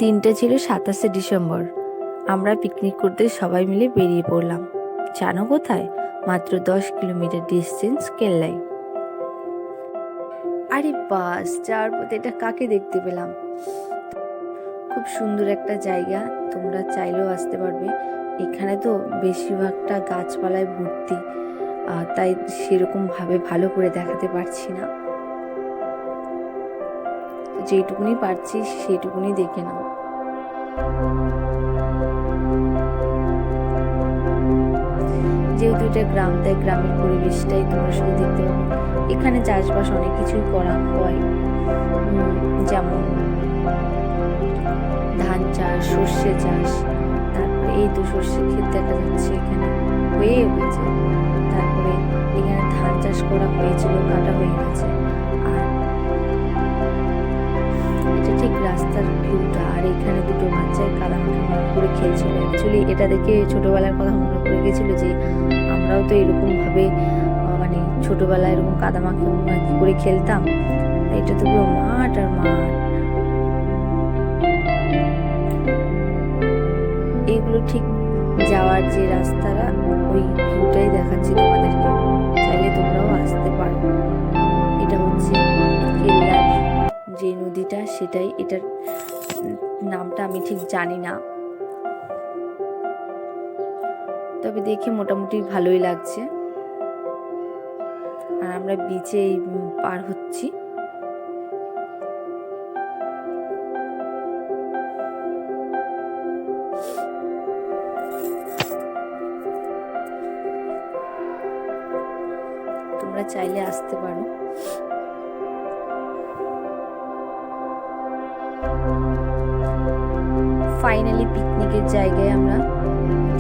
দিনটা ছিল 27 ডিসেম্বর। আমরা পিকনিক করতে সবাই মিলে বেরিয়ে পড়লাম। জানো কোথায়? মাত্র 10 কিলোমিটার ডিস্টেন্স, কেল্লাই। আরে বাস, যাওয়ার পথে এটা কাকে দেখতে পেলাম। খুব সুন্দর একটা জায়গা, তোমরা চাইলেও আসতে পারবে। এখানে তো বেশিরভাগটা গাছপালায় ভর্তি, তাই সেরকম ভাবে ভালো করে দেখাতে পারছি না। যেটুকুনি পারছি সেটুকুনি দেখে নাও। যেহেতু এটা গ্রাম, তাই গ্রামের পরিবেশটাই তোমরা শুধু দেখতে পাবে। এখানে চাষবাস অনেক কিছুই করা হয়, যেমন ধান চাষ, সর্ষে চাষ। তারপরে এই তো সর্ষে ক্ষেত দেখা যাচ্ছে, এখানে হয়ে গেছে। তারপরে এখানে ধান চাষ করা হয়েছিল, কাটা হয়ে গেছে। আর এটা ঠিক রাস্তার ভিউটা। আর এখানে দুটো বাচ্চায় কাদামাখি করে খেলছিল। অ্যাকচুয়ালি এটা দেখে ছোটবেলার কথা মনে পড়ে গেছিল যে আমরাও তো এরকম ভাবে মানে ছোটবেলায় এরকম কাদামাখি করে খেলতাম। এটা তো পুরো মাঠ আর মাঠ। এইগুলো ঠিক যাওয়ার যে রাস্তাটা, ওই ভিউটাই দেখাচ্ছি তোমাদেরকে। চাইলে তোমরাও আসতে পারো। এটা হচ্ছে কেল্লার যে নদীটা, সেটাই। এটার নামটা আমি ঠিক জানি না, তবে দেখে মোটামুটি ভালোই লাগছে। আর আমরা বিচে পার হচ্ছি। তোমরা চাইলে আসতে পারো। ফাইনালি পিকনিকের জায়গায় আমরা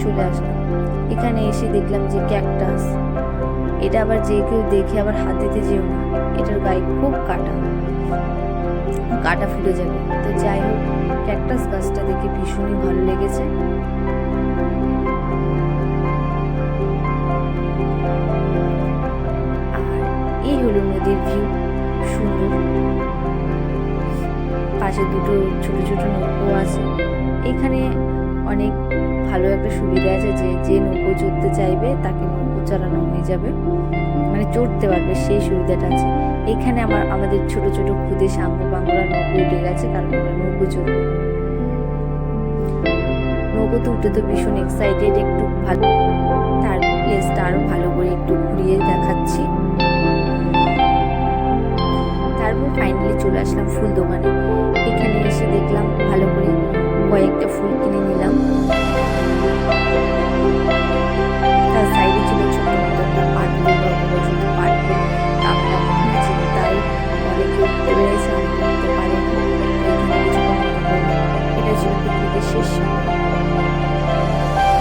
চলে আসলাম। এখানে এসে দেখলাম যে ক্যাকটাস। এটা আবার যে কেউ দেখে আবার হাত দিতে যেও না, এটার গায়ে খুব কাটা ফুটে যাবে। তো যাই হোক, ক্যাকটাস গাছটা দেখে ভীষণই ভালো লেগেছে। আর এই হলো নদীর ভিউ, সুন্দর। পাশে দুটো ছোট ছোট নৌকো আছে। এখানে অনেক ভালো একটা সুবিধা আছে যে যে নৌকো চড়তে চাইবে তাকে নৌকো চালানো হয়ে যাবে, মানে চড়তে পারবে, সেই সুবিধাটা আছে। এখানে আমাদের ছোট ছোট খুদে সাঙ্গ পাঙ্গরা নৌকো উঠে গেছে, কারণ ওরা নৌকো চড়বে। নৌকোতে উঠে তো ভীষণ এক্সাইটেড, একটু ভালো। তারপর প্লেসটা আরো ভালো করে একটু ঘুরিয়ে দেখাচ্ছি। তারপর ফাইনালি চলে আসলাম ফুল দোকানে। এখানে এসে